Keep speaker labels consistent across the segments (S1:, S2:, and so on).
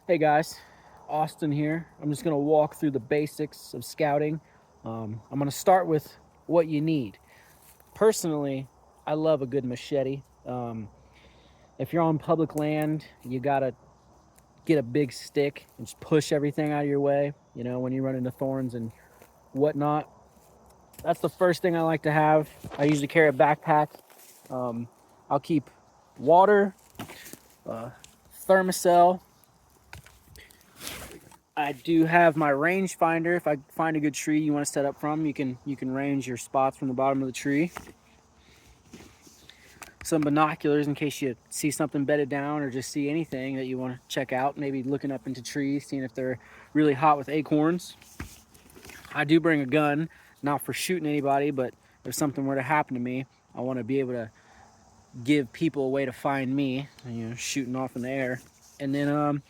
S1: Hey guys, Austin here. I'm just gonna walk through the basics of scouting. I'm gonna start with what you need. Personally, I love a good machete. If you're on public land, you gotta get a big stick and just push everything out of your way. You know, when you run into thorns and whatnot. That's the first thing I like to have. I usually carry a backpack. I'll keep water, thermocell. I do have my range finder. If I find a good tree you want to set up from, you can range your spots from the bottom of the tree. Some binoculars in case you see something bedded down or just see anything that you want to check out. Maybe looking up into trees, seeing if they're really hot with acorns. I do bring a gun, not for shooting anybody, but if something were to happen to me, I want to be able to give people a way to find me, shooting off in the air. And then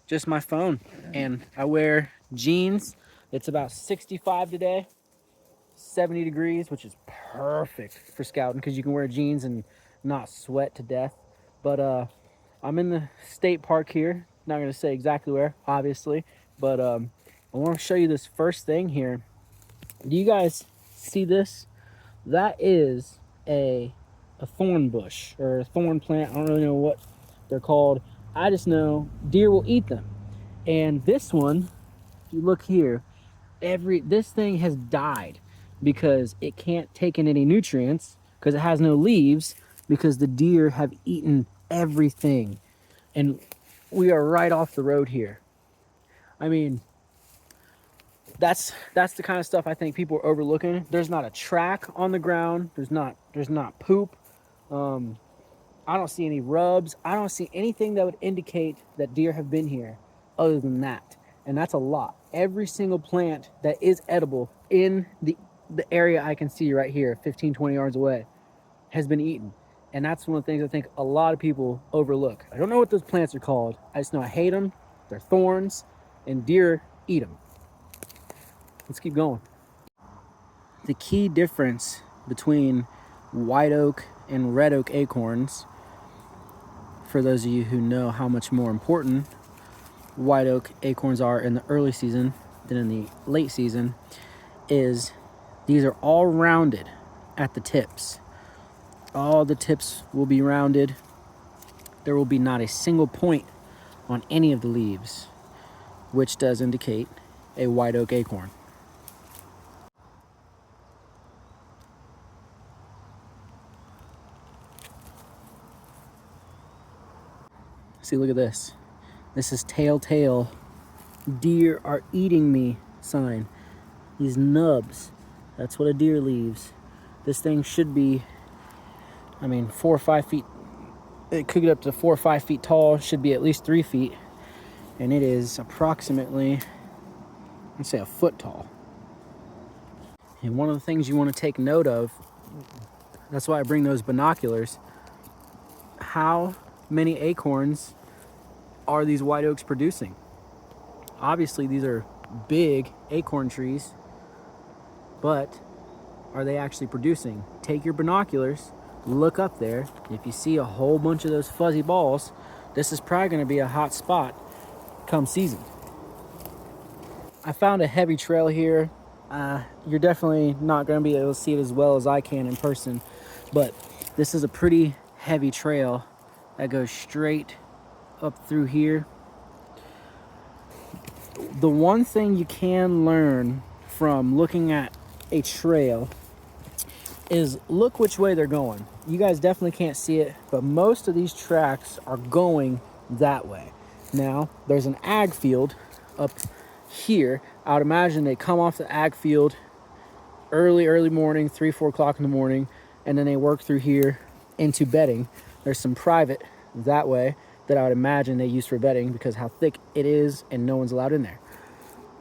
S1: just my phone. And I wear jeans. It's about 65 today, 70 degrees, which is perfect for scouting because you can wear jeans and not sweat to death. But I'm in the state park here. Not going to say exactly where, obviously, but I want to show you this first thing here. Do you guys see this? That is a thorn bush or a thorn plant. I don't really know what they're called. I just know deer will eat them. And this one, if you look here, this thing has died because it can't take in any nutrients because it has no leaves because the deer have eaten everything. And we are right off the road here. I mean, that's the kind of stuff I think people are overlooking. There's not a track on the ground. There's not poop. I don't see any rubs. I don't see anything that would indicate that deer have been here other than that. And that's a lot. Every single plant that is edible in the area I can see right here, 15, 20 yards away, has been eaten. And that's one of the things I think a lot of people overlook. I don't know what those plants are called. I just know I hate them. They're thorns, and deer eat them. Let's keep going. The key difference between white oak and red oak acorns, for those of you who know how much more important white oak acorns are in the early season than in the late season, is these are all rounded at the tips. All the tips will be rounded. There will be not a single point on any of the leaves, which does indicate a white oak acorn. See, look at this. This is telltale deer are eating me sign. These nubs, that's what a deer leaves. This thing should be, 4 or 5 feet. It could get up to 4 or 5 feet tall. Should be at least 3 feet. And it is approximately, let's say, a foot tall. And one of the things you want to take note of, that's why I bring those binoculars, how many acorns are these white oaks producing? Obviously, these are big acorn trees, but are they actually producing? Take your binoculars, look up there. If you see a whole bunch of those fuzzy balls, this is probably going to be a hot spot come season. I found a heavy trail here. You're definitely not going to be able to see it as well as I can in person, but this is a pretty heavy trail that goes straight up through here. The one thing you can learn from looking at a trail is look which way they're going. You guys definitely can't see it, but most of these tracks are going that way. Now, there's an ag field up here. I would imagine they come off the ag field early morning, 3, 4 o'clock in the morning, and then they work through here into bedding. There's some private that way that I would imagine they use for bedding because how thick it is and no one's allowed in there.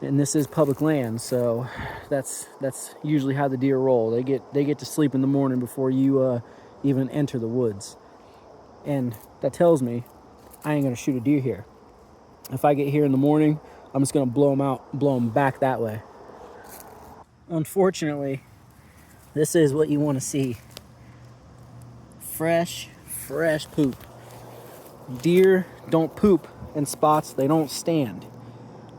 S1: And this is public land, so that's usually how the deer roll. They get to sleep in the morning before you even enter the woods. And that tells me I ain't gonna shoot a deer here. If I get here in the morning, I'm just gonna blow them back that way. Unfortunately, this is what you want to see. Fresh poop. Deer don't poop and spots, they don't stand.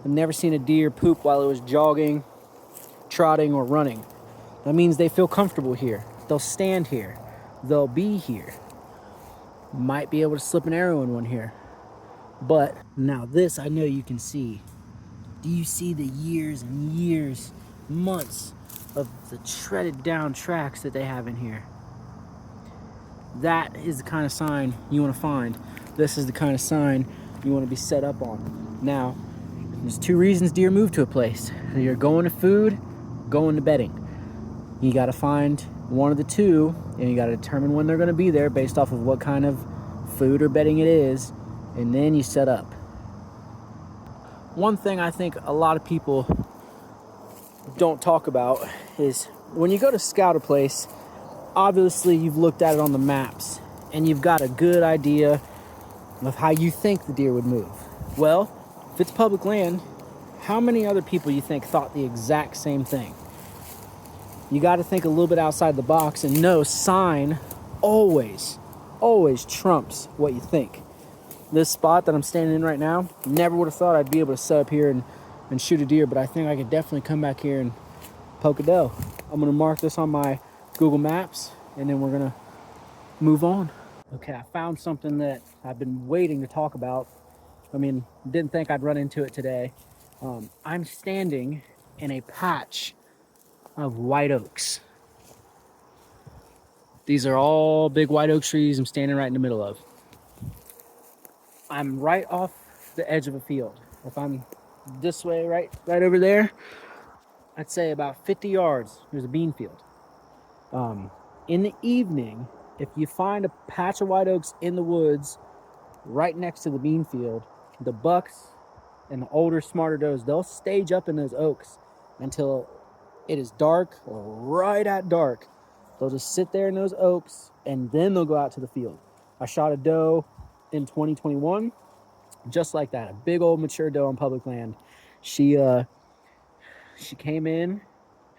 S1: I've never seen a deer poop while it was jogging, trotting, or running. That means they feel comfortable here. They'll stand here. They'll be here. Might be able to slip an arrow in one here. But now this I know you can see. Do you see the years and years, months of the treaded down tracks that they have in here? That is the kind of sign you want to find. This is the kind of sign you want to be set up on. Now, there's two reasons deer move to a place. You're going to food, going to bedding. You got to find one of the two, and you got to determine when they're going to be there based off of what kind of food or bedding it is, and then you set up. One thing I think a lot of people don't talk about is when you go to scout a place, obviously you've looked at it on the maps and you've got a good idea of how you think the deer would move. Well, if it's public land, how many other people you think thought the exact same thing? You got to think a little bit outside the box and know sign always trumps what you think. This spot that I'm standing in right now, never would have thought I'd be able to set up here and shoot a deer, but I think I could definitely come back here and poke a doe. I'm going to mark this on my Google Maps, and then we're going to move on. Okay, I found something that I've been waiting to talk about. I mean, didn't think I'd run into it today. I'm standing in a patch of white oaks. These are all big white oak trees I'm standing right in the middle of. I'm right off the edge of a field. If I'm this way, right over there, I'd say about 50 yards, there's a bean field. In the evening, if you find a patch of white oaks in the woods right next to the bean field, the bucks and the older, smarter does, they'll stage up in those oaks until it is dark or right at dark. They'll just sit there in those oaks and then they'll go out to the field. I shot a doe in 2021, just like that, a big old mature doe on public land. She came in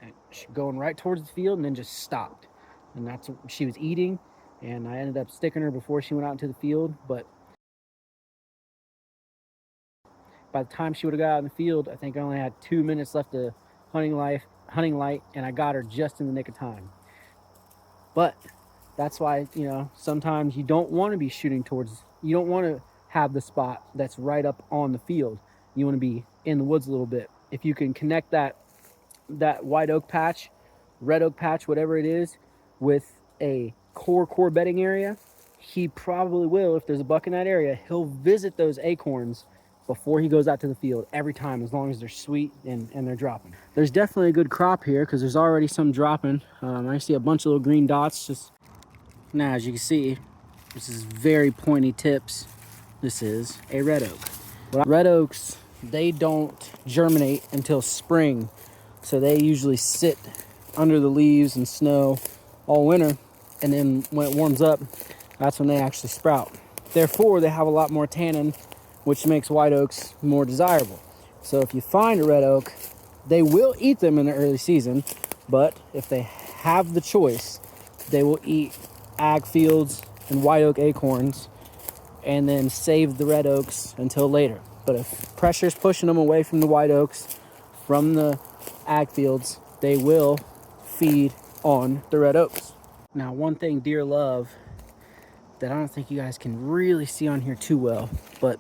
S1: and she going right towards the field and then just stopped, and that's what she was eating, and I ended up sticking her before she went out into the field. But by the time she would have got out in the field, I think I only had 2 minutes left of hunting light, and I got her just in the nick of time. But that's why, sometimes you don't want to be shooting towards, you don't want to have the spot that's right up on the field. You want to be in the woods a little bit. If you can connect that white oak patch, red oak patch, whatever it is, with a core bedding area, he probably will. If there's a buck in that area, he'll visit those acorns before he goes out to the field every time, as long as they're sweet and they're dropping. There's definitely a good crop here because there's already some dropping. I see a bunch of little green dots. Just now, as you can see, this is very pointy tips. This is a red oak. Red oaks, they don't germinate until spring, so they usually sit under the leaves and snow all winter, and then when it warms up, that's when they actually sprout. Therefore, they have a lot more tannin, which makes white oaks more desirable. So if you find a red oak, they will eat them in the early season, but if they have the choice, they will eat ag fields and white oak acorns and then save the red oaks until later. But if pressure's pushing them away from the white oaks, from the ag fields, they will feed on the red oaks. Now, one thing deer love that I don't think you guys can really see on here too well, but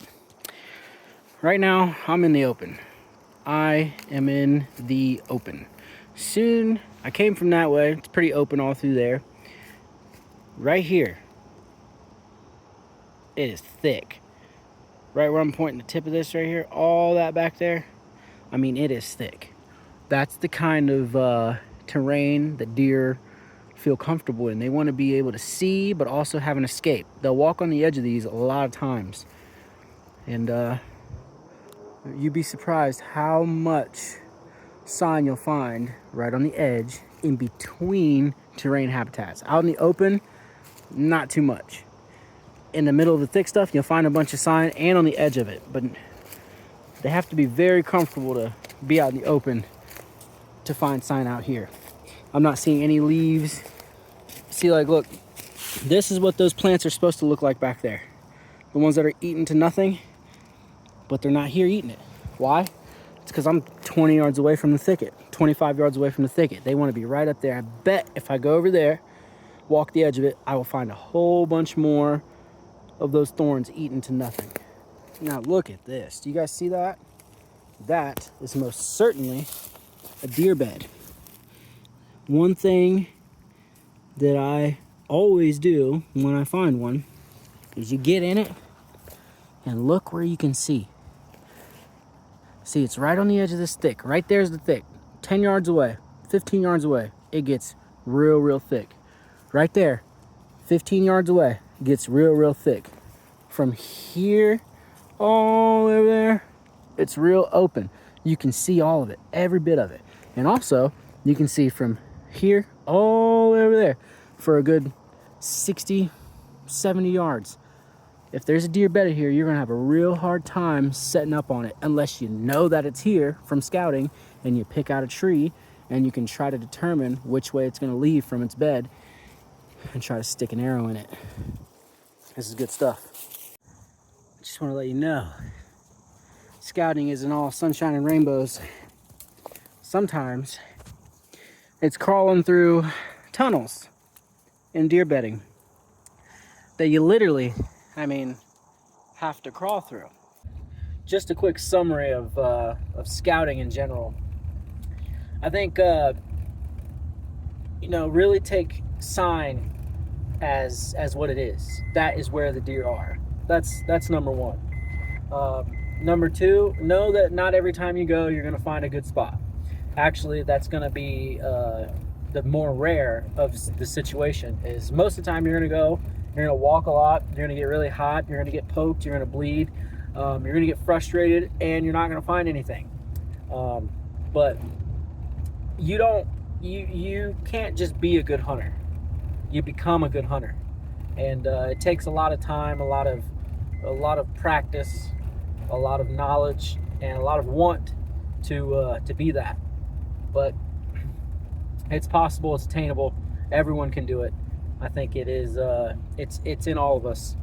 S1: right now I'm in the open. I am in the open. Soon, I came from that way. It's pretty open all through there. Right here, it is thick. Right where I'm pointing the tip of this right here, all that back there, I mean, it is thick. That's the kind of terrain that deer feel comfortable in. They want to be able to see, but also have an escape. They'll walk on the edge of these a lot of times. And you'd be surprised how much sign you'll find right on the edge in between terrain habitats. Out in the open, not too much. In the middle of the thick stuff, you'll find a bunch of sign, and on the edge of it. But they have to be very comfortable to be out in the open to find sign out here. I'm not seeing any leaves. See, like, look, this is what those plants are supposed to look like back there. The ones that are eaten to nothing, but they're not here eating it. Why? It's because I'm 20 yards away from the thicket, 25 yards away from the thicket. They want to be right up there. I bet if I go over there, walk the edge of it, I will find a whole bunch more of those thorns eaten to nothing. Now look at this. Do you guys see that? That is most certainly a deer bed. One thing that I always do when I find one is you get in it and look where you can see. See, it's right on the edge of this thick. Right there's the thick. 10 yards away, 15 yards away, it gets real thick. Right there, 15 yards away, it gets real thick. From here all over there, it's real open. You can see all of it, every bit of it. And also, you can see from here all over there for a good 60, 70 yards. If there's a deer bedded here, you're gonna have a real hard time setting up on it unless you know that it's here from scouting and you pick out a tree and you can try to determine which way it's gonna leave from its bed and try to stick an arrow in it. This is good stuff. I just wanna let you know, scouting isn't all sunshine and rainbows. Sometimes it's crawling through tunnels in deer bedding that you literally, have to crawl through. Just a quick summary of scouting in general. I think, really take sign as what it is. That is where the deer are. That's number one. Number two, know that not every time you go, you're gonna find a good spot. Actually, that's gonna be the more rare of the situation. Is most of the time you're gonna go, you're gonna walk a lot, you're gonna get really hot, you're gonna get poked, you're gonna bleed, you're gonna get frustrated, and you're not gonna find anything. But you can't just be a good hunter. You become a good hunter, and it takes a lot of time, a lot of practice, a lot of knowledge, and a lot of want to be that. But it's possible, it's attainable, everyone can do it. I think it is, it's in all of us.